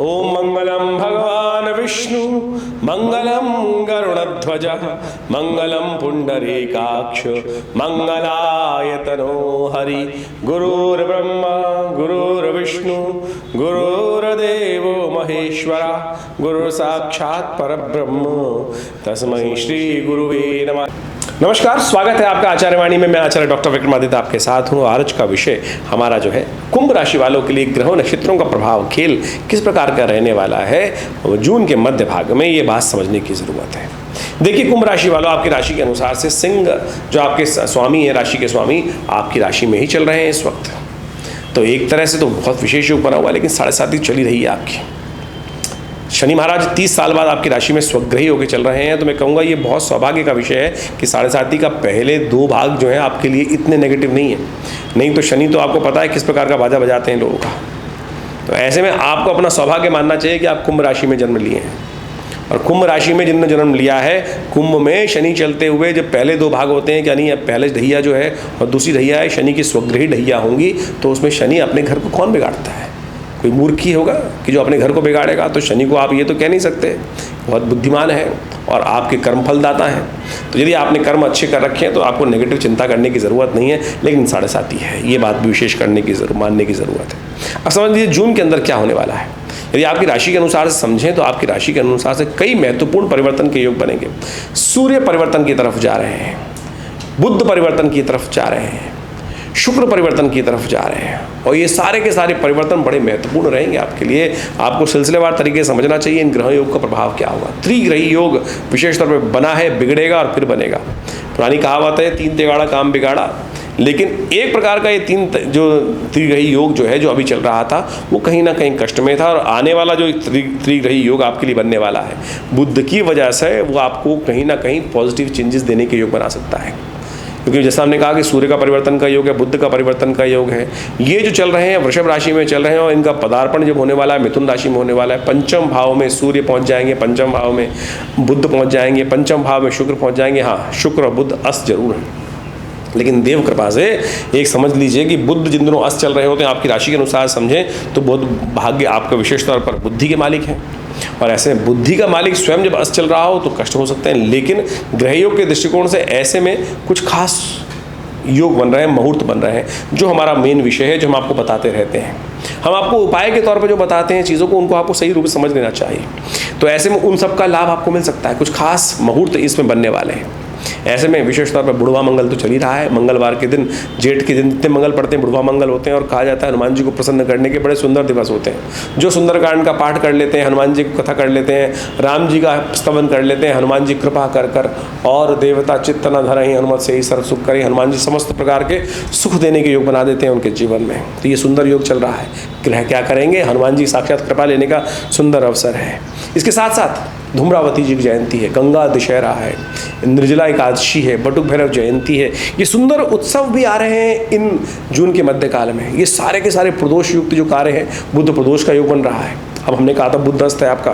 ओम मंगलम भगवान विष्णु मंगलम गरुड़ध्वज मंगलम पुंडरीकाक्ष मंगलायतनो हरि गुरुर्ब्रह्मा गुरुर्विष्णु गुरुर्देवो महेश्वरा गुरु साक्षात् परब्रह्म तस्मै श्री गुरुवे नमः। नमस्कार, स्वागत है आपका आचार्यवाणी में। मैं आचार्य डॉक्टर विक्रमादित्य आपके साथ हूँ। आज का विषय हमारा जो है कुंभ राशि वालों के लिए ग्रहों नक्षत्रों का प्रभाव खेल किस प्रकार का रहने वाला है जून के मध्य भाग में, ये बात समझने की ज़रूरत है। देखिए, कुंभ राशि वालों, आपकी राशि के अनुसार से सिंह जो आपके स्वामी है, राशि के स्वामी आपकी राशि में ही चल रहे हैं इस वक्त। तो एक तरह से तो बहुत विशेष योग बना हुआ है, लेकिन 7.5 चली रही है आपकी। शनि महाराज 30 साल बाद आपकी राशि में स्वग्रही होकर चल रहे हैं। तो मैं कहूँगा ये बहुत सौभाग्य का विषय है कि 7.5 का पहले 2 भाग जो है आपके लिए इतने नेगेटिव नहीं है। नहीं तो शनि तो आपको पता है किस प्रकार का बाजा बजाते हैं लोगों का। तो ऐसे में आपको अपना सौभाग्य मानना चाहिए कि आप कुंभ राशि में जन्म लिए हैं। और कुंभ राशि में जिन्होंने जन्म लिया है, कुंभ में शनि चलते हुए जब पहले 2 भाग होते हैं, यानी पहले ढैया जो है और दूसरी ढैया है शनि की स्वग्रही ढैया होंगी, तो उसमें शनि अपने घर को कौन बिगाड़ता है? कोई मूर्ख ही होगा कि जो अपने घर को बिगाड़ेगा। तो शनि को आप ये तो कह नहीं सकते, बहुत बुद्धिमान है और आपके कर्म फलदाता है। तो यदि आपने कर्म अच्छे कर रखे हैं तो आपको नेगेटिव चिंता करने की ज़रूरत नहीं है, लेकिन 7.5 है, ये बात भी विशेष मानने की ज़रूरत है। अब समझ लीजिए जून के अंदर क्या होने वाला है। यदि आपकी राशि के अनुसार से समझें तो आपकी राशि के अनुसार से कई महत्वपूर्ण परिवर्तन के योग बनेंगे। सूर्य परिवर्तन की तरफ जा रहे हैं, बुध परिवर्तन की तरफ जा रहे हैं, शुक्र परिवर्तन की तरफ जा रहे हैं, और ये सारे के सारे परिवर्तन बड़े महत्वपूर्ण रहेंगे आपके लिए। आपको सिलसिलेवार तरीके से समझना चाहिए इन ग्रह योग का प्रभाव क्या होगा। त्रिग्रही योग विशेष तौर पर बना है, बिगड़ेगा और फिर बनेगा। पुरानी कहावत है 3 तिगाड़ा काम बिगाड़ा, लेकिन एक प्रकार का ये त्रिग्रही योग जो है, जो अभी चल रहा था, वो कहीं ना कहीं कष्ट में था। और आने वाला जो त्रिग्रही योग आपके लिए बनने वाला है, बुध की वजह से वो आपको कहीं ना कहीं पॉजिटिव चेंजेस देने के योग बना सकता है। क्योंकि जैसा हमने कहा कि सूर्य का परिवर्तन का योग है, बुध का परिवर्तन का योग है। ये जो चल रहे हैं वृषभ राशि में चल रहे हैं, और इनका पदार्पण जब होने वाला है मिथुन राशि में होने वाला है। 5वें भाव में सूर्य पहुंच जाएंगे, 5वें भाव में बुध पहुंच जाएंगे, 5वें भाव में शुक्र पहुंच जाएंगे। हाँ, शुक्र और बुध अस्त जरूर है, लेकिन देव कृपा से एक समझ लीजिए कि बुध जिन दिनों अस्त चल रहे होते हैं, आपकी राशि के अनुसार समझें तो बुध भाग्य आपका विशेष तौर पर बुद्धि के मालिक हैं। और ऐसे बुद्धि का मालिक स्वयं जब अस्त चल रहा हो तो कष्ट हो सकते हैं, लेकिन ग्रह योग के दृष्टिकोण से ऐसे में कुछ खास योग बन रहे हैं, मुहूर्त बन रहे हैं, जो हमारा मेन विषय है, जो हम आपको बताते रहते हैं। हम आपको उपाय के तौर पर जो बताते हैं चीज़ों को, उनको आपको सही रूप से समझ लेना चाहिए। तो ऐसे में उन सब का लाभ आपको मिल सकता है। कुछ खास मुहूर्त इसमें बनने वाले हैं। ऐसे में विशेष तौर पर बुढ़वा मंगल तो चल ही रहा है। मंगलवार के दिन, जेठ के दिन जितने मंगल पड़ते हैं बुढ़वा मंगल होते हैं, और कहा जाता है हनुमान जी को प्रसन्न करने के बड़े सुंदर दिवस होते हैं। जो सुंदरकांड का पाठ कर लेते हैं, हनुमान जी की कथा कर लेते हैं, राम जी का स्तवन कर लेते हैं, हनुमान जी कृपा कर कर और देवता चित्त न धरहि हनुमत से ही सर्व सुख करे, हनुमान जी समस्त प्रकार के सुख देने के योग बना देते हैं उनके जीवन में। तो ये सुंदर योग चल रहा है। ग्रह क्या करेंगे, हनुमान जी साक्षात कृपा लेने का सुंदर अवसर है। इसके साथ साथ धूम्रावती जी की जयंती है, गंगा दशहरा है, निर्जला एकादशी है, बटुक भैरव जयंती है। ये सुंदर उत्सव भी आ रहे हैं इन जून के मध्यकाल में। ये सारे के सारे प्रदोष युक्त जो कार्य हैं, बुध प्रदोष का योग बन रहा है। अब हमने कहा था बुध अस्त है आपका,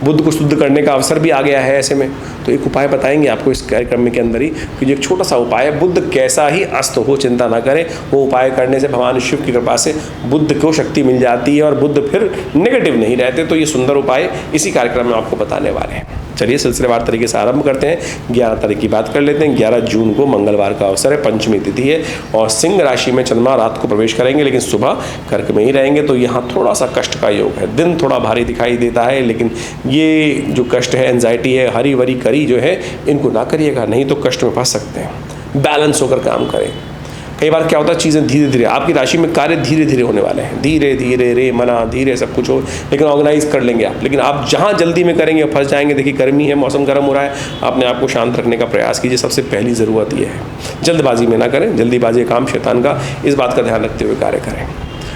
बुध को शुद्ध करने का अवसर भी आ गया है। ऐसे में तो एक उपाय बताएंगे आपको इस कार्यक्रम के अंदर ही, कि जो एक छोटा सा उपाय है, बुध कैसा ही अस्त हो चिंता ना करें, वो उपाय करने से भगवान शिव की कृपा से बुध को शक्ति मिल जाती है और बुध फिर नेगेटिव नहीं रहते। तो ये सुंदर उपाय इसी कार्यक्रम में आपको बताने वाले हैं। चलिए सिलसिलेवार तरीके से आरंभ करते हैं। 11 तारीख की बात कर लेते हैं। 11 जून को मंगलवार का अवसर है, पंचमी तिथि है, और सिंह राशि में चंद्रमा रात को प्रवेश करेंगे, लेकिन सुबह कर्क में ही रहेंगे। तो यहाँ थोड़ा सा कष्ट का योग है। दिन थोड़ा भारी दिखाई देता है, लेकिन ये जो कष्ट है, एंजाइटी है, हरी वरी करी जो है, इनको ना करिएगा, नहीं तो कष्ट में फंस सकते हैं। बैलेंस होकर काम करें। कई बार क्या होता है, चीज़ें धीरे धीरे, आपकी राशि में कार्य धीरे धीरे होने वाले हैं। धीरे धीरे रे मना धीरे सब कुछ हो, लेकिन ऑर्गेनाइज कर लेंगे आप। लेकिन आप जहाँ जल्दी में करेंगे फंस जाएंगे। देखिए गर्मी है, मौसम गर्म हो रहा है, अपने आप को शांत रखने का प्रयास कीजिए। सबसे पहली ज़रूरत ये है, जल्दबाजी में ना करें। जल्दीबाजी काम शैतान का, इस बात का ध्यान रखते हुए कार्य करें।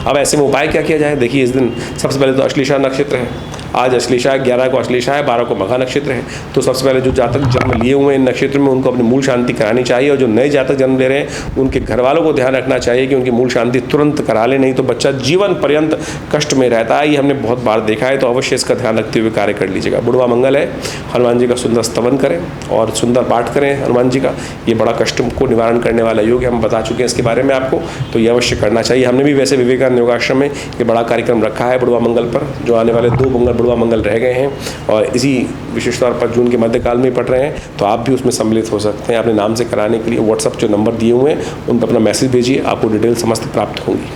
अब ऐसे में उपाय क्या किया जाए। देखिए इस दिन सबसे पहले तो अश्लेषा नक्षत्र है। आज अश्लेषा है, 11 को अश्लेषा है, 12 को मघा नक्षत्र है। तो सबसे पहले जो जातक जन्म लिए हुए हैं इन नक्षत्र में उनको अपनी मूल शांति करानी चाहिए, और जो नए जातक जन्म ले रहे हैं उनके घर वालों को ध्यान रखना चाहिए कि उनकी मूल शांति तुरंत करा ले, नहीं तो बच्चा जीवन पर्यंत कष्ट में रहता है। ये हमने बहुत बार देखा है, तो अवश्य इसका ध्यान रखते हुए कार्य कर लीजिएगा। बुढ़वा मंगल है, हनुमान जी का सुंदर स्तवन करें और सुंदर पाठ करें हनुमान जी का। ये बड़ा कष्ट को निवारण करने वाला योग है, हम बता चुके हैं इसके बारे में आपको, तो ये अवश्य करना चाहिए। हमने भी वैसे विवेकानंद योगाश्रम में ये बड़ा कार्यक्रम रखा है बुढ़वा मंगल पर, जो आने वाले 2 बुढ़वा मंगल रह गए हैं और इसी विशेष तौर पर जून के मध्यकाल में पढ़ रहे हैं, तो आप भी उसमें सम्मिलित हो सकते हैं। अपने नाम से कराने के लिए व्हाट्सएप जो नंबर दिए हुए हैं उन पर अपना मैसेज भेजिए, आपको डिटेल समस्त प्राप्त होंगी।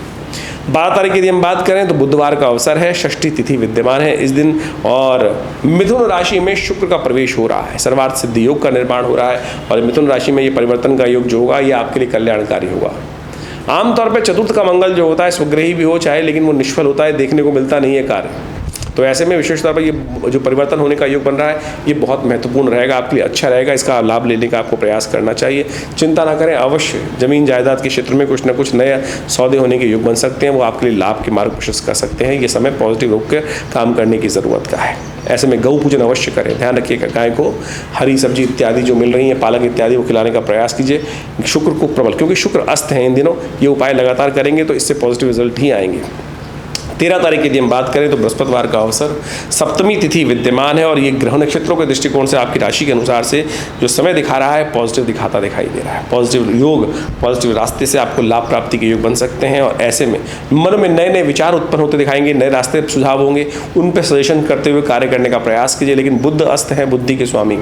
12 तारीख की यदि हम बात करें तो बुधवार का अवसर है, षष्ठी तिथि विद्यमान है इस दिन, और मिथुन राशि में शुक्र का प्रवेश हो रहा है, सर्वार्थ सिद्धि योग का निर्माण हो रहा है, और मिथुन राशि में ये परिवर्तन का योग जो होगा ये आपके लिए कल्याणकारी होगा। आमतौर पर चतुर्थ का मंगल जो होता है स्वग्रही भी हो चाहे, लेकिन वो निष्फल होता है, देखने को मिलता नहीं है कार्य। तो ऐसे में विशेष तौर पर ये जो परिवर्तन होने का योग बन रहा है ये बहुत महत्वपूर्ण रहेगा, आपके लिए अच्छा रहेगा, इसका लाभ लेने का आपको प्रयास करना चाहिए। चिंता ना करें, अवश्य जमीन जायदाद के क्षेत्र में कुछ ना कुछ नए सौदे होने के योग बन सकते हैं, वो आपके लिए लाभ के मार्ग प्रशस्त कर सकते हैं। ये समय पॉजिटिव रूप के काम करने की ज़रूरत का है। ऐसे में गौ पूजन अवश्य करें, ध्यान रखिएगा गाय को हरी सब्जी इत्यादि जो मिल रही है, पालक इत्यादि, वो खिलाने का प्रयास कीजिए। शुक्र को प्रबल, क्योंकि शुक्र अस्त हैं इन दिनों, ये उपाय लगातार करेंगे तो इससे पॉजिटिव रिजल्ट ही आएंगे। 13 तारीख की यदि हम बात करें तो बृहस्पतिवार का अवसर, सप्तमी तिथि विद्यमान है, और ये ग्रह नक्षत्रों के दृष्टिकोण से आपकी राशि के अनुसार से जो समय दिखा रहा है पॉजिटिव दिखाई दे रहा है। पॉजिटिव योग, पॉजिटिव रास्ते से आपको लाभ प्राप्ति के योग बन सकते हैं, और ऐसे में मन में नए नए विचार उत्पन्न होते दिखाएंगे, नए रास्ते सुझाव होंगे, उन पर सजेशन करते हुए कार्य करने का प्रयास कीजिए। लेकिन बुध अस्त है, बुद्धि के स्वामी,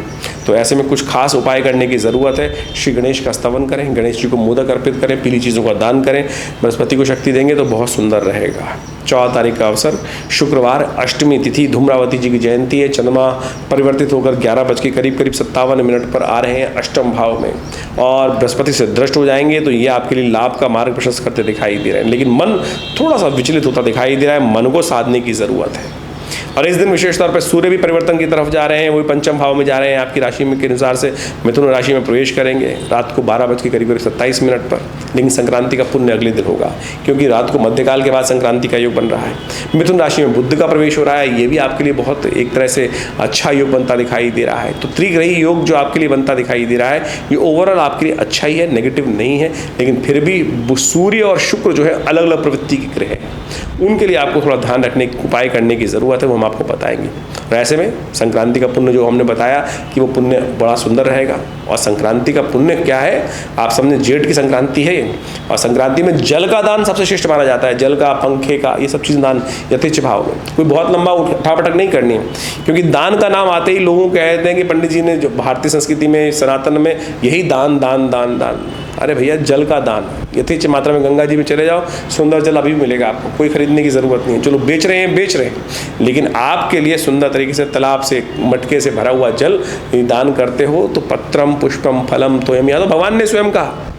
तो ऐसे में कुछ खास उपाय करने की ज़रूरत है। श्री गणेश का स्तवन करें, गणेश जी को मोदक अर्पित करें, पीली चीज़ों का दान करें, बृहस्पति को शक्ति देंगे तो बहुत सुंदर रहेगा। 14 तारीख का अवसर शुक्रवार, अष्टमी तिथि, धूम्रावती जी की जयंती है। चंद्रमा परिवर्तित होकर 11 बज के करीब 57 पर आ रहे हैं अष्टम भाव में, और बृहस्पति से दृष्ट हो जाएंगे, तो ये आपके लिए लाभ का मार्ग प्रशस्त करते दिखाई दे रहे हैं। लेकिन मन थोड़ा सा विचलित होता दिखाई दे रहा है, मन को साधने की ज़रूरत है। और इस दिन विशेष तौर पर सूर्य भी परिवर्तन की तरफ जा रहे हैं, वही पंचम भाव में जा रहे हैं, आपकी राशि में के अनुसार से मिथुन राशि में प्रवेश करेंगे रात को 12 बज के करीब 27 पर। लेकिन संक्रांति का पुण्य अगले दिन होगा, क्योंकि रात को मध्यकाल के बाद संक्रांति का योग बन रहा है। मिथुन राशि में बुध का प्रवेश हो रहा है, ये भी आपके लिए बहुत एक तरह से अच्छा योग बनता दिखाई दे रहा है। तो त्रिग्रही योग जो आपके लिए बनता दिखाई दे रहा है ये ओवरऑल आपके लिए अच्छा ही है, नेगेटिव नहीं है। लेकिन फिर भी सूर्य और शुक्र जो है अलग अलग प्रवृत्ति के ग्रह हैं, उनके लिए आपको थोड़ा ध्यान रखने उपाय करने की ज़रूरत है, वो हम आपको बताएंगे। और ऐसे में संक्रांति का पुण्य जो हमने बताया कि वो पुण्य बड़ा सुंदर रहेगा। और संक्रांति का पुण्य क्या है, आप समझे जेठ की संक्रांति है, और संक्रांति में जल का दान सबसे श्रेष्ठ माना जाता है। जल का, पंखे का, ये सब चीज़ दान यथेच्छ भाव में, कोई बहुत लंबा उठापटक नहीं करनी है, क्योंकि दान का नाम आते ही लोगों कहते हैं कि पंडित जी ने जो भारतीय संस्कृति में, सनातन में यही दान दान दान दान। अरे भैया, जल का दान यथेच्छ मात्रा में गंगा जी में चले जाओ, सुंदर जल अभी भी मिलेगा आपको, कोई खरीदने की ज़रूरत नहीं है। चलो बेच रहे हैं, लेकिन आपके लिए सुंदर तरीके से तालाब से, मटके से भरा हुआ जल दान करते हो तो पत्रम पुष्पम फलम तोयम, या तो भगवान ने स्वयं कहा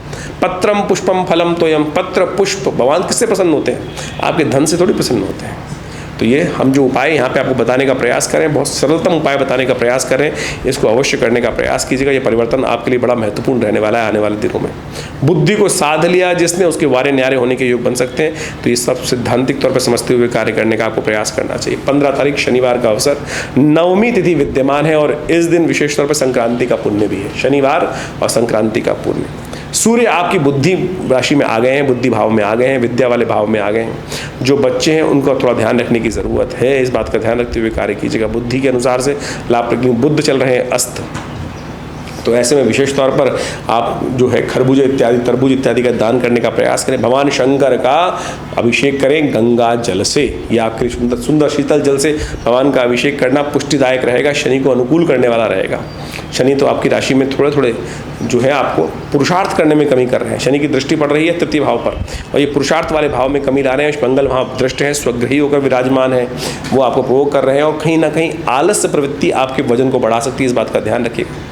पत्रम पुष्पम फलम तोयम। पत्र पुष्प, भगवान किससे प्रसन्न होते हैं? आपके धन से थोड़ी प्रसन्न होते हैं। तो ये हम जो उपाय यहाँ पे आपको बताने का प्रयास करें, बहुत सरलतम उपाय बताने का प्रयास करें, इसको अवश्य करने का प्रयास कीजिएगा। ये परिवर्तन आपके लिए बड़ा महत्वपूर्ण रहने वाला है आने वाले दिनों में। बुद्धि को साध लिया जिसने, उसके वारे न्यारे होने के योग बन सकते हैं। तो ये सब सिद्धांतिक तौर पर समझते हुए कार्य करने का आपको प्रयास करना चाहिए। 15 तारीख शनिवार का अवसर, नवमी तिथि विद्यमान है, और इस दिन विशेष तौर पर संक्रांति का पुण्य भी है। शनिवार और संक्रांति का पुण्य। सूर्य आपकी बुद्धि राशि में आ गए हैं, बुद्धि भाव में आ गए हैं, विद्या वाले भाव में आ गए हैं। जो बच्चे हैं उनको थोड़ा ध्यान रखने की ज़रूरत है, इस बात का ध्यान रखते हुए कार्य कीजिएगा। बुद्धि के अनुसार से लाभ, बुध चल रहे हैं अस्त, तो ऐसे में विशेष तौर पर आप जो है खरबूजे इत्यादि, तरबूज इत्यादि का दान करने का प्रयास करें। भगवान शंकर का अभिषेक करें गंगा जल से, या आपके सुंदर सुंदर शीतल जल से भगवान का अभिषेक करना पुष्टिदायक रहेगा, शनि को अनुकूल करने वाला रहेगा। शनि तो आपकी राशि में थोड़े थोड़े जो है आपको पुरुषार्थ करने में कमी कर रहे हैं। शनि की दृष्टि पड़ रही है तृतीय भाव पर, और ये पुरुषार्थ वाले भाव में कमी ला रहे हैं। मंगल वहाँ दृष्ट है, स्वग्रही होकर विराजमान है, वो आपको प्रयोग कर रहे हैं, और कहीं ना कहीं आलस्य प्रवृत्ति आपके वजन को बढ़ा सकती है, इस बात का ध्यान रखिएगा।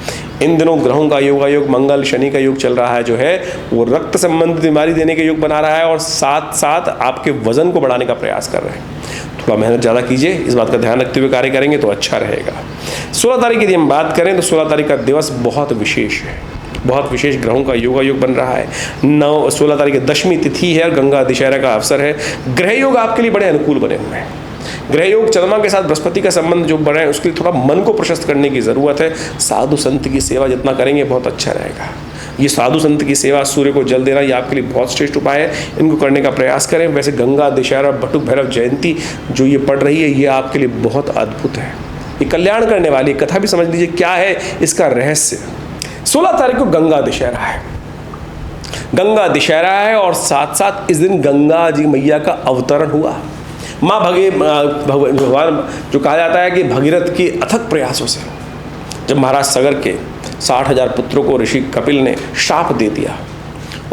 इन दिनों ग्रहों का योग मंगल शनि का योग चल रहा है, जो है वो रक्त संबंधित बीमारी देने के योग बना रहा है, और साथ साथ आपके वजन को बढ़ाने का प्रयास कर रहे हैं। थोड़ा मेहनत ज़्यादा कीजिए, इस बात का ध्यान रखते हुए कार्य करेंगे तो अच्छा रहेगा। 16 तारीख की यदि हम बात करें तो 16 तारीख का दिवस बहुत विशेष है, बहुत विशेष ग्रहों का योग बन रहा है। 16 तारीख की दशमी तिथि है और गंगा दशहरा का अवसर है। ग्रह योग आपके लिए बड़े अनुकूल बने हुए हैं। ग्रह योग चंद्रमा के साथ बृहस्पति का संबंध जो बढ़े उसके लिए थोड़ा मन को प्रशस्त करने की ज़रूरत है। साधु संत की सेवा जितना करेंगे बहुत अच्छा रहेगा। ये साधु संत की सेवा, सूर्य को जल देना, ये आपके लिए बहुत श्रेष्ठ उपाय है। इनको करने का प्रयास करें। वैसे गंगा दशहरा, बटुक भैरव जयंती जो ये पड़ रही है, ये आपके लिए बहुत अद्भुत है। ये कल्याण करने वाली कथा भी समझ लीजिए क्या है इसका रहस्य। 16 तारीख को गंगा दशहरा है। गंगा दशहरा है और साथ साथ इस दिन गंगा जी मैया का अवतरण हुआ। माँ भगवान जो कहा जाता है कि भगीरथ की अथक प्रयासों से जब महाराज सगर के 60,000 पुत्रों को ऋषि कपिल ने शाप दे दिया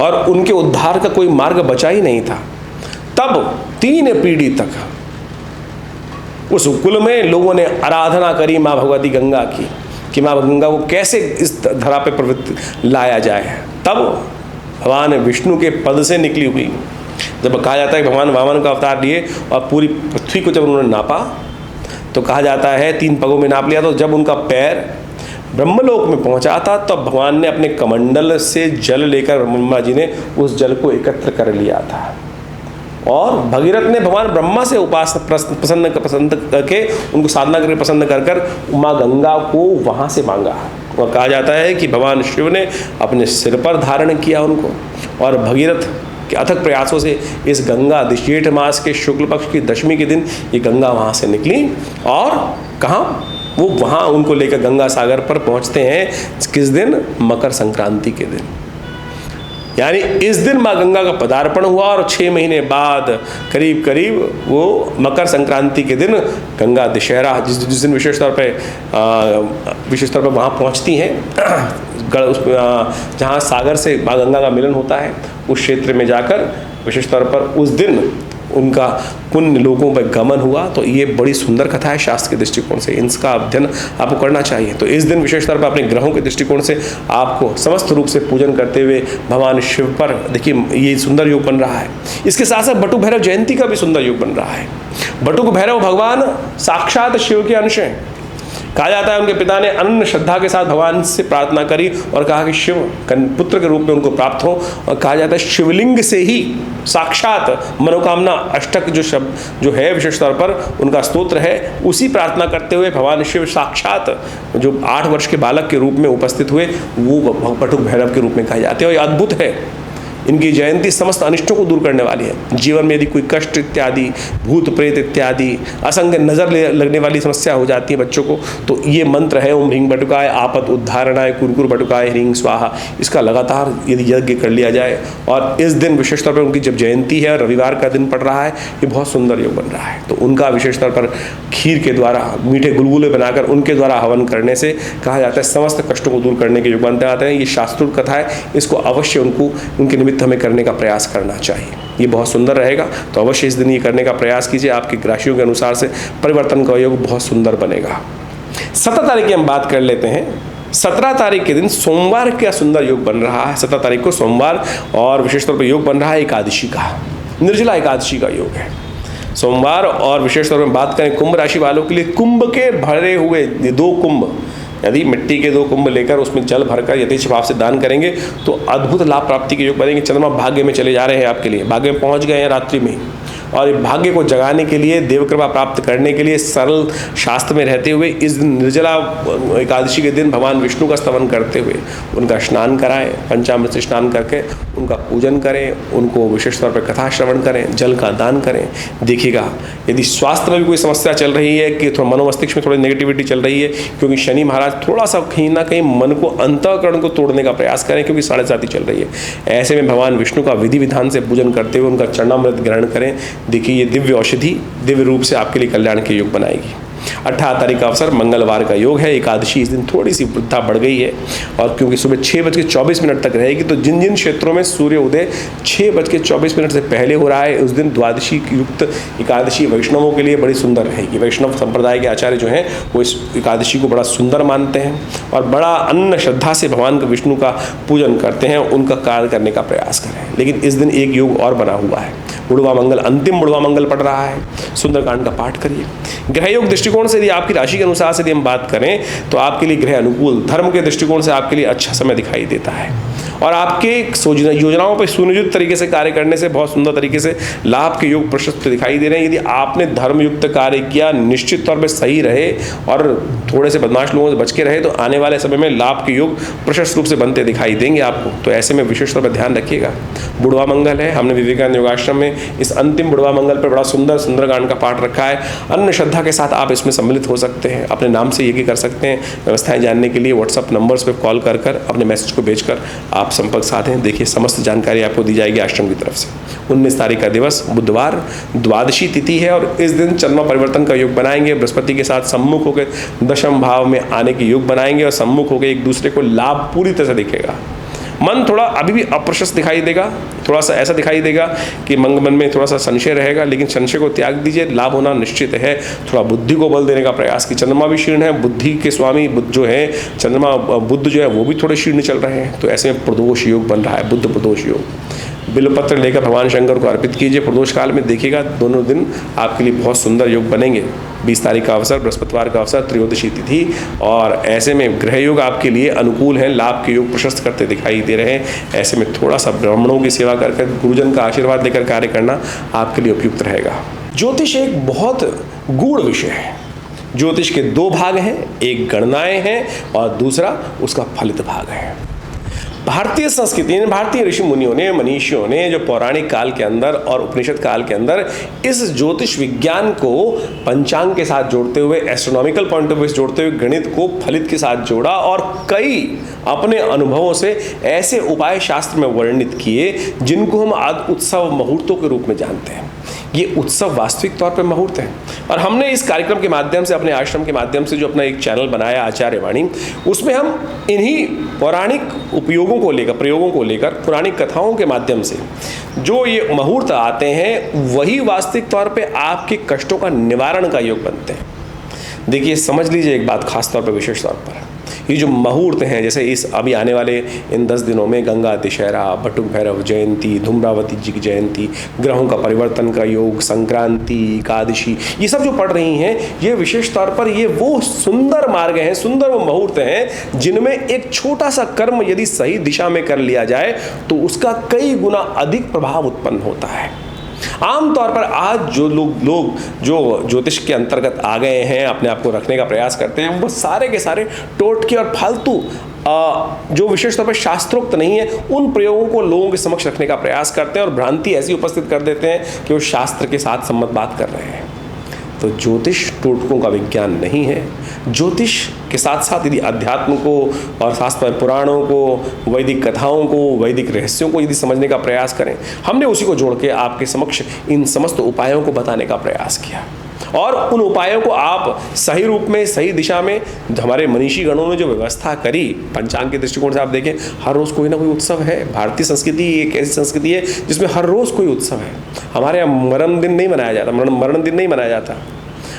और उनके उद्धार का कोई मार्ग बचा ही नहीं था, तब 3 पीढ़ी तक उस कुल में लोगों ने आराधना करी माँ भगवती गंगा की कि माँ गंगा को कैसे इस धरा पे प्रवृत्ति लाया जाए। तब भगवान विष्णु के पद से निकली हुई, जब कहा जाता है भगवान वामन का अवतार लिए और पूरी पृथ्वी को जब उन्होंने नापा तो कहा जाता है 3 पगों में नाप लिया। तो जब उनका पैर ब्रह्मलोक में पहुंचा था तब भगवान ने अपने कमंडल से जल लेकर ब्रह्मा जी ने उस जल को एकत्र कर लिया था और भगीरथ ने भगवान ब्रह्मा से पसंद करके उनको साधना करके पसंद कर माँ गंगा को वहाँ से मांगा। और कहा जाता है कि भगवान शिव ने अपने सिर पर धारण किया उनको और भगीरथ के अथक प्रयासों से इस गंगा जेठ मास के शुक्ल पक्ष की दशमी के दिन ये गंगा वहाँ से निकली और कहाँ वो वहाँ उनको लेकर गंगा सागर पर पहुँचते हैं। किस दिन? मकर संक्रांति के दिन। यानी इस दिन माँ गंगा का पदार्पण हुआ और 6 महीने बाद करीब करीब वो मकर संक्रांति के दिन गंगा दशहरा जिस दिन विशेष तौर पर वहाँ पहुँचती हैं जहाँ सागर से माँ गंगा का मिलन होता है उस क्षेत्र में जाकर विशेष तौर पर उस दिन उनका पुण्य लोगों पर गमन हुआ। तो ये बड़ी सुंदर कथा है शास्त्र के दृष्टिकोण से, इसका अध्ययन आपको करना चाहिए। तो इस दिन विशेष तौर पर अपने ग्रहों के दृष्टिकोण से आपको समस्त रूप से पूजन करते हुए भगवान शिव पर देखिए ये सुंदर योग बन रहा है। इसके साथ साथ बटुक भैरव जयंती का भी सुंदर योग बन रहा है। बटुक भैरव भगवान साक्षात शिव के अंश हैं। कहा जाता है उनके पिता ने अनन्य श्रद्धा के साथ भगवान से प्रार्थना करी और कहा कि शिव पुत्र के रूप में उनको प्राप्त हो। और कहा जाता है शिवलिंग से ही साक्षात मनोकामना अष्टक जो शब्द जो है विशेष तौर पर उनका स्तोत्र है, उसी प्रार्थना करते हुए भगवान शिव साक्षात जो 8 वर्ष के बालक के रूप में उपस्थित हुए वो बटुक भैरव के रूप में कहे जाते हैं। और ये अद्भुत है। इनकी जयंती समस्त अनिष्टों को दूर करने वाली है। जीवन में यदि कोई कष्ट इत्यादि, भूत प्रेत इत्यादि, असंग नज़र लगने वाली समस्या हो जाती है बच्चों को, तो ये मंत्र है ओम ह्रीं बटुकाय आपत उद्धारणाय कुरकुर बटुकाय ह्रीं स्वाहा। इसका लगातार यदि यज्ञ कर लिया जाए और इस दिन विशेष तौर पर उनकी जब जयंती है, रविवार का दिन पड़ रहा है, ये बहुत सुंदर योग बन रहा है। तो उनका विशेष तौर पर खीर के द्वारा मीठे गुलगुले बनाकर उनके द्वारा हवन करने से कहा जाता है समस्त कष्टों को दूर करने के योग बनते आते हैं। ये शास्त्रोक्त कथा है, इसको अवश्य उनके निमित्त हमें करने का प्रयास करना चाहिए। ये बहुत सुंदर रहेगा। तो अवश्य इस दिन ये करने का प्रयास कीजिए। आपकी राशियों के अनुसार से परिवर्तन का योग बहुत सुंदर बनेगा। 17 तारीख की हम बात कर लेते हैं। 17 तारीख के दिन सोमवार का सुंदर योग बन रहा है। 17 तारीख को सोमवार और विशेष तौर पर योग बन रहा है एकादशी का, निर्जला एकादशी का योग है सोमवार। और विशेष तौर पर बात करें कुंभ राशि वालों के लिए, कुंभ के भरे हुए 2 कुंभ, यदि मिट्टी के 2 कुंभ लेकर उसमें जल भरकर यथेच्छ भाव से दान करेंगे तो अद्भुत लाभ प्राप्ति के योग बनेंगे। चंद्रमा भाग्य में चले जा रहे हैं आपके लिए, भाग्य में पहुंच गए हैं रात्रि में। और भाग्य को जगाने के लिए, देव कृपा प्राप्त करने के लिए सरल शास्त्र में रहते हुए इस दिन निर्जला एकादशी के दिन भगवान विष्णु का स्तवन करते हुए उनका स्नान कराएं, पंचामृत से स्नान करके उनका पूजन करें, उनको विशेष तौर पर कथा श्रवण करें, जल का दान करें। देखिएगा यदि स्वास्थ्य में भी कोई समस्या चल रही है कि थोड़ा मनोमस्तिष्क में थोड़ी नेगेटिविटी चल रही है, क्योंकि शनि महाराज थोड़ा सा कहीं ना कहीं मन को अंतःकरण को तोड़ने का प्रयास करें, क्योंकि 7.5 चल रही है। ऐसे में भगवान विष्णु का विधि विधान से पूजन करते हुए उनका चरणामृत ग्रहण करें। देखिए ये दिव्य औषधि दिव्य रूप से आपके लिए कल्याण के योग बनाएगी। 18 तारीख का अवसर मंगलवार का योग है। एकादशी इस दिन थोड़ी सी वृद्धा बढ़ गई है और क्योंकि सुबह 6:24 तक रहेगी, तो जिन जिन क्षेत्रों में सूर्य उदय 6:24 से पहले हो रहा है उस दिन द्वादशी युक्त एकादशी वैष्णवों के लिए बड़ी सुंदर रहेगी। वैष्णव संप्रदाय के आचार्य जो हैं वो इस एकादशी को बड़ा सुंदर मानते हैं और बड़ा अन्न श्रद्धा से भगवान विष्णु का पूजन करते हैं, उनका कार्य करने का प्रयास करें। लेकिन इस दिन एक योग और बना हुआ है, बुढ़वा मंगल, अंतिम बुढ़वा मंगल पड़ रहा है। सुंदरकांड का पाठ करिए। ग्रह योग दृष्टिकोण से यदि आपकी राशि के अनुसार से यदि हम बात करें तो आपके लिए ग्रह अनुकूल, धर्म के दृष्टिकोण से आपके लिए अच्छा समय दिखाई देता है। और आपके योजनाओं पर सुनियोजित तरीके से कार्य करने से बहुत सुंदर तरीके से लाभ के योग प्रशस्त दिखाई दे रहे हैं। यदि आपने धर्मयुक्त कार्य किया, निश्चित तौर पर सही रहे और थोड़े से बदमाश लोगों से बच के रहे, तो आने वाले समय में लाभ के योग प्रशस्त रूप से बनते दिखाई देंगे आपको। तो ऐसे में विशेष तौर पर ध्यान रखिएगा। बुढ़वा मंगल है, हमने विवेकानंद योगाश्रम में इस अंतिम बुढ़वा मंगल पर बड़ा सुंदर सुंदरकांड का पाठ रखा है। अन्य श्रद्धा के साथ आप इसमें सम्मिलित हो सकते हैं, अपने नाम से यज्ञ कर सकते हैं। व्यवस्थाएं जानने के लिए व्हाट्सअप नंबर्स पर कॉल कर अपने मैसेज को भेजकर आप संपर्क साधें। देखिए, समस्त जानकारी आपको दी जाएगी आश्रम की तरफ से। 19 तारीख का दिवस बुधवार, द्वादशी तिथि है और इस दिन चंद्रमा परिवर्तन का योग बनाएंगे। बृहस्पति के साथ सम्मुख होकर दशम भाव में आने के योग बनाएंगे और सम्मुख होकर एक दूसरे को लाभ पूरी तरह से दिखेगा। मन थोड़ा अभी भी अप्रशस्त दिखाई देगा, थोड़ा सा ऐसा दिखाई देगा कि मन में थोड़ा सा संशय रहेगा, लेकिन संशय को त्याग दीजिए, लाभ होना निश्चित है। थोड़ा बुद्धि को बल देने का प्रयास की। चंद्रमा भी शीर्ण है, बुद्धि के स्वामी बुद्ध जो है, चंद्रमा बुद्ध जो है वो भी थोड़े शीर्ण चल रहे हैं। तो ऐसे में प्रदोष योग बन रहा है, बुद्ध प्रदोष योग। बिल्वपत्र लेकर भगवान शंकर को अर्पित कीजिए प्रदोष काल में। देखिएगा दोनों दिन आपके लिए बहुत सुंदर योग बनेंगे। 20 तारीख का अवसर, बृहस्पतिवार का अवसर, त्रयोदशी तिथि, और ऐसे में ग्रह योग आपके लिए अनुकूल हैं, लाभ के योग प्रशस्त करते दिखाई दे रहे हैं। ऐसे में थोड़ा सा ब्राह्मणों की सेवा करके गुरुजन का आशीर्वाद लेकर कार्य करना आपके लिए उपयुक्त रहेगा। ज्योतिष एक बहुत गूढ़ विषय है। ज्योतिष के 2 भाग हैं, एक गणनाएं हैं और दूसरा उसका फलित भाग है। भारतीय संस्कृति ने, भारतीय ऋषि मुनियों ने, मनीषियों ने जो पौराणिक काल के अंदर और उपनिषद काल के अंदर इस ज्योतिष विज्ञान को पंचांग के साथ जोड़ते हुए, एस्ट्रोनॉमिकल पॉइंट ऑफ व्यू से जोड़ते हुए गणित को फलित के साथ जोड़ा और कई अपने अनुभवों से ऐसे उपाय शास्त्र में वर्णित किए जिनको हम आज उत्सव मुहूर्तों के रूप में जानते हैं। ये उत्सव वास्तविक तौर पर मुहूर्त है और हमने इस कार्यक्रम के माध्यम से, अपने आश्रम के माध्यम से जो अपना एक चैनल बनाया आचार्य वाणी, उसमें हम इन्हीं पौराणिक उपयोगों को लेकर, प्रयोगों को लेकर, पुरानी कथाओं के माध्यम से जो ये मुहूर्त आते हैं वही वास्तविक तौर पे आपके कष्टों का निवारण का योग बनते हैं। देखिए, समझ लीजिए एक बात खास तौर पर, विशेष तौर पर ये जो मुहूर्त हैं, जैसे इस अभी आने वाले इन 10 दिनों में गंगा दशहरा, बटुक भैरव जयंती, धूम्रावती जी की जयंती, ग्रहों का परिवर्तन का योग, संक्रांति, एकादशी, ये सब जो पड़ रही हैं, ये विशेष तौर पर ये वो सुंदर मार्ग हैं, सुंदर वो मुहूर्त हैं जिनमें एक छोटा सा कर्म यदि सही दिशा में कर लिया जाए तो उसका कई गुना अधिक प्रभाव उत्पन्न होता है। आमतौर पर आज जो लोग जो ज्योतिष के अंतर्गत आ गए हैं, अपने आप को रखने का प्रयास करते हैं, वो सारे के सारे टोटके और फालतू जो विशेष तौर पर शास्त्रोक्त नहीं है उन प्रयोगों को लोगों के समक्ष रखने का प्रयास करते हैं और भ्रांति ऐसी उपस्थित कर देते हैं कि वो शास्त्र के साथ सम्मत बात कर रहे हैं। तो ज्योतिष टोटकों का विज्ञान नहीं है। ज्योतिष के साथ साथ यदि अध्यात्म को और शास्त्र पुराणों को, वैदिक कथाओं को, वैदिक रहस्यों को यदि समझने का प्रयास करें, हमने उसी को जोड़ के आपके समक्ष इन समस्त उपायों को बताने का प्रयास किया और उन उपायों को आप सही रूप में, सही दिशा में, हमारे मनीषी गणों ने जो व्यवस्था करी पंचांग के दृष्टिकोण से, आप देखें हर रोज़ कोई ना कोई उत्सव है। भारतीय संस्कृति एक ऐसी संस्कृति है जिसमें हर रोज़ कोई उत्सव है। हमारे यहाँ मरण दिन नहीं मनाया जाता, मरण दिन नहीं मनाया जाता।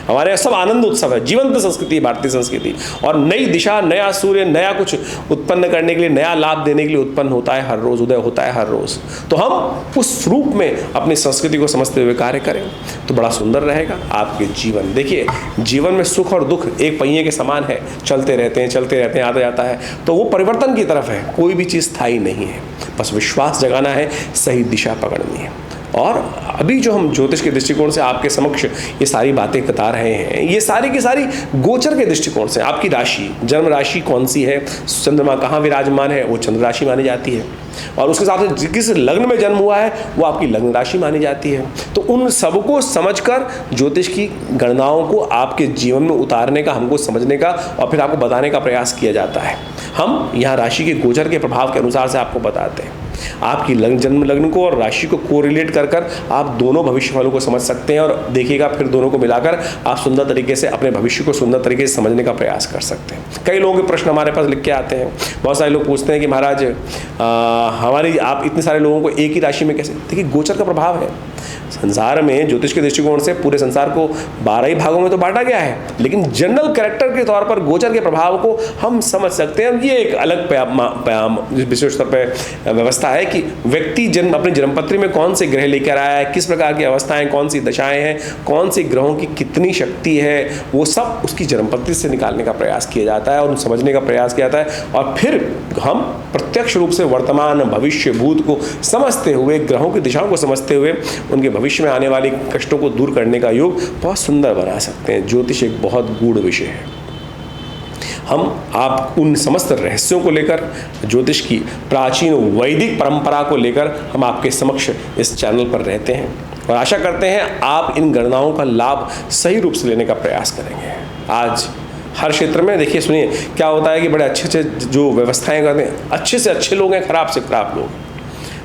हमारे यहाँ सब आनंद उत्सव है। जीवंत संस्कृति है भारतीय संस्कृति, और नई दिशा, नया सूर्य, नया कुछ उत्पन्न करने के लिए, नया लाभ देने के लिए उत्पन्न होता है हर रोज़, उदय होता है हर रोज़। तो हम उस रूप में अपनी संस्कृति को समझते हुए कार्य करें तो बड़ा सुंदर रहेगा आपके जीवन। देखिए, जीवन में सुख और दुख एक पहिए के समान है, चलते रहते हैं, आता जाता है। तो वो परिवर्तन की तरफ है, कोई भी चीज़ स्थायी नहीं है। बस विश्वास जगाना है, सही दिशा पकड़नी है। और अभी जो हम ज्योतिष के दृष्टिकोण से आपके समक्ष ये सारी बातें बता रहे हैं, ये सारी की सारी गोचर के दृष्टिकोण से, आपकी राशि, जन्म राशि कौन सी है, चंद्रमा कहाँ विराजमान है, वो चंद्र राशि मानी जाती है, और उसके साथ जिस लग्न में जन्म हुआ है वो आपकी लग्न राशि मानी जाती है। तो उन सबको समझकर ज्योतिष की गणनाओं को आपके जीवन में उतारने का, हमको समझने का और फिर आपको बताने का प्रयास किया जाता है। हम यहाँ राशि के गोचर के प्रभाव के अनुसार से आपको बताते हैं। आपकी जन्म लग्न को और राशि को कोरिलेट कर आप दोनों भविष्य फलों को समझ सकते हैं और देखिएगा फिर दोनों को मिलाकर आप सुंदर तरीके से अपने भविष्य को सुंदर तरीके से समझने का प्रयास कर सकते हैं। कई लोगों के प्रश्न हमारे पास लिख के आते हैं। बहुत सारे लोग पूछते हैं कि महाराज हमारी, आप इतने सारे लोगों को एक ही राशि में कैसे? देखिए, गोचर का प्रभाव है। संसार में ज्योतिष के दृष्टिकोण से पूरे संसार को 12 ही भागों में तो बांटा गया है, लेकिन जनरल कैरेक्टर के तौर पर गोचर के प्रभाव को हम समझ सकते हैं। ये एक अलग विशेष तौर पर व्यवस्था है कि व्यक्ति अपने जन्मपत्री में कौन से ग्रह लेकर आया है, किस प्रकार की अवस्थाएं, कौन सी दशाएं हैं, कौन से ग्रहों की कितनी शक्ति है, वो सब उसकी जन्मपत्री से निकालने का प्रयास किया जाता है और समझने का प्रयास किया जाता है। और फिर हम प्रत्यक्ष रूप से वर्तमान, भविष्य, भूत को समझते हुए, ग्रहों की दिशाओं को समझते हुए उनके भविष्य में आने वाले कष्टों को दूर करने का योग बहुत सुंदर बना सकते हैं। ज्योतिष एक बहुत गूढ़ विषय है। आप उन समस्त रहस्यों को लेकर, ज्योतिष की प्राचीन वैदिक परंपरा को लेकर हम आपके समक्ष इस चैनल पर रहते हैं और आशा करते हैं आप इन गणनाओं का लाभ सही रूप से लेने का प्रयास करेंगे। आज हर क्षेत्र में देखिए, सुनिए क्या होता है कि बड़े अच्छे अच्छे जो व्यवस्थाएं करते हैं, अच्छे से अच्छे लोग हैं, खराब से खराब लोग।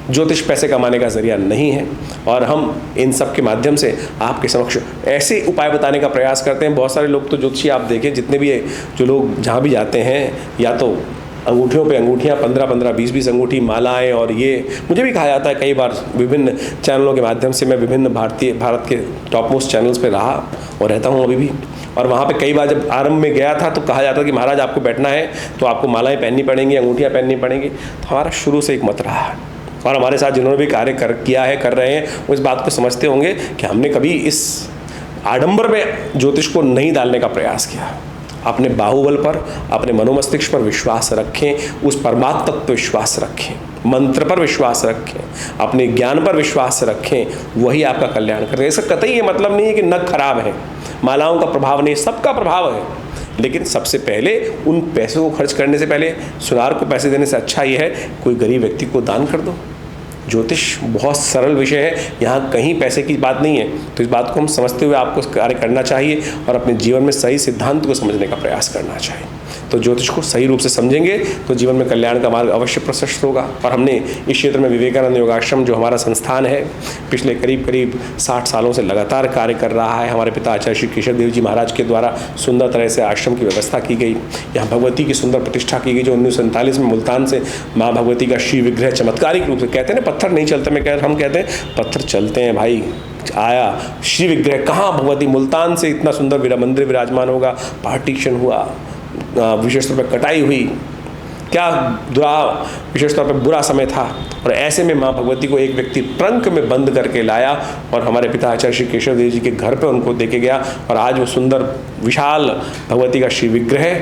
ज्योतिष पैसे कमाने का जरिया नहीं है और हम इन सब के माध्यम से आपके समक्ष ऐसे उपाय बताने का प्रयास करते हैं। बहुत सारे लोग तो ज्योतिषी आप देखें, जितने भी जो लोग जहाँ भी जाते हैं, या तो अंगूठियों पे अंगूठियाँ 15-15, 20-20 अंगूठी, मालाएं, और ये मुझे भी कहा जाता है कई बार विभिन्न चैनलों के माध्यम से। मैं विभिन्न भारत के टॉप मोस्ट चैनल्स पे रहा और रहता हूँ अभी भी, और वहाँ पे कई बार जब आरंभ में गया था तो कहा जाता कि महाराज आपको बैठना है तो आपको मालाएं पहननी पड़ेंगी, अंगूठियाँ पहननी पड़ेंगी। तो हमारा शुरू से एक मत रहा है और हमारे साथ जिन्होंने भी कार्य किया है, कर रहे हैं, वो इस बात को समझते होंगे कि हमने कभी इस आडंबर में ज्योतिष को नहीं डालने का प्रयास किया। अपने बाहुबल पर, अपने मनोमस्तिष्क पर विश्वास रखें, उस परमात्म तत्व पर विश्वास रखें, मंत्र पर विश्वास रखें, अपने ज्ञान पर विश्वास रखें, वही आपका कल्याण करेगा। इसका कतई ये मतलब नहीं है कि नख खराब है, मालाओं का प्रभाव नहीं, सबका प्रभाव है, लेकिन सबसे पहले उन पैसों को खर्च करने से पहले, सुनार को पैसे देने से अच्छा ये है कोई गरीब व्यक्ति को दान कर दो। ज्योतिष बहुत सरल विषय है, यहाँ कहीं पैसे की बात नहीं है। तो इस बात को हम समझते हुए आपको कार्य करना चाहिए और अपने जीवन में सही सिद्धांत को समझने का प्रयास करना चाहिए। तो ज्योतिष को सही रूप से समझेंगे तो जीवन में कल्याण का मार्ग अवश्य प्रशस्त होगा। और हमने इस क्षेत्र में विवेकानंद योगाश्रम, जो हमारा संस्थान है, पिछले करीब 60 सालों से लगातार कार्य कर रहा है। हमारे पिता आचार्य श्री केशव देव जी महाराज के द्वारा सुंदर तरह से आश्रम की व्यवस्था की गई। यहाँ भगवती की सुंदर प्रतिष्ठा की गई, जो 1947 में मुल्तान से माँ भगवती का श्री विग्रह चमत्कारिक रूप से, कहते हैं ना पत्थर नहीं चलते, हम कहते हैं पत्थर चलते हैं भाई, आया श्री विग्रह। कहाँ भगवती मुल्तान से इतना सुंदर मंदिर विराजमान होगा, पार्टीशन हुआ, विशेष तौर पर कटाई हुई, क्या विशेष तौर पर बुरा समय था, और ऐसे में माँ भगवती को एक व्यक्ति ट्रंक में बंद करके लाया और हमारे पिता आचार्य श्री केशव देव जी के घर पे उनको देके गया। और आज वो सुंदर विशाल भगवती का श्री विग्रह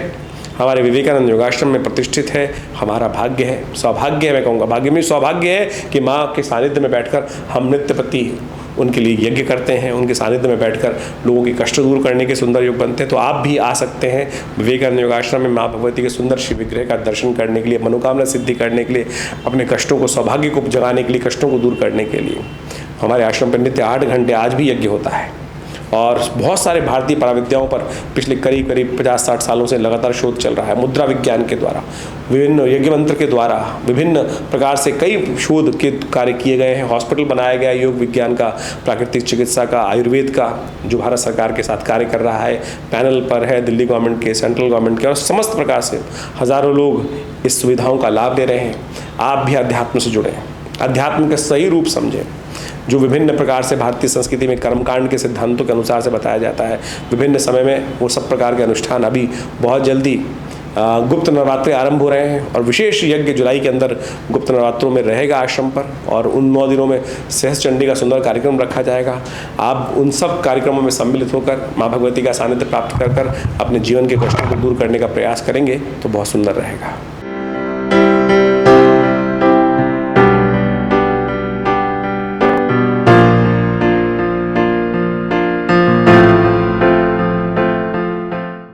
हमारे विवेकानंद योगाश्रम में प्रतिष्ठित है। हमारा भाग्य है, सौभाग्य है, मैं कहूँगा भाग्य में सौभाग्य है कि माँ के सानिध्य में बैठकर हम नित्य प्रति उनके लिए यज्ञ करते हैं, उनके सानिध्य में बैठकर लोगों के कष्ट दूर करने के सुंदर योग बनते हैं। तो आप भी आ सकते हैं विवेकानंद योगाश्रम में माँ भगवती के सुंदर श्री विग्रह का दर्शन करने के लिए, मनोकामना सिद्धि करने के लिए, अपने कष्टों को, सौभाग्य को जगाने के लिए, कष्टों को दूर करने के लिए। हमारे आश्रम पर नित्य 8 घंटे आज भी यज्ञ होता है और बहुत सारे भारतीय पराविद्याओं पर पिछले करीब 50-60 सालों से लगातार शोध चल रहा है। मुद्रा विज्ञान के द्वारा, विभिन्न यज्ञ मंत्र के द्वारा, विभिन्न प्रकार से कई शोध के कार्य किए गए हैं। हॉस्पिटल बनाया गया योग विज्ञान का, प्राकृतिक चिकित्सा का, आयुर्वेद का, जो भारत सरकार के साथ कार्य कर रहा है, पैनल पर है दिल्ली गवर्नमेंट के, सेंट्रल गवर्नमेंट के, और समस्त प्रकार से हज़ारों लोग इस सुविधाओं का लाभ ले रहे हैं। आप भी अध्यात्म से जुड़ें, अध्यात्म का सही रूप समझें, जो विभिन्न प्रकार से भारतीय संस्कृति में कर्मकांड के सिद्धांतों के अनुसार से बताया जाता है। विभिन्न समय में वो सब प्रकार के अनुष्ठान, अभी बहुत जल्दी गुप्त नवरात्रि आरंभ हो रहे हैं और विशेष यज्ञ जुलाई के अंदर गुप्त नवरात्रों में रहेगा आश्रम पर, और उन 9 दिनों में सहस्त्र चंडी का सुंदर कार्यक्रम रखा जाएगा। आप उन सब कार्यक्रमों में सम्मिलित होकर माँ भगवती का सानिध्य प्राप्त कर अपने जीवन के कष्टों को दूर करने का प्रयास करेंगे तो बहुत सुंदर रहेगा।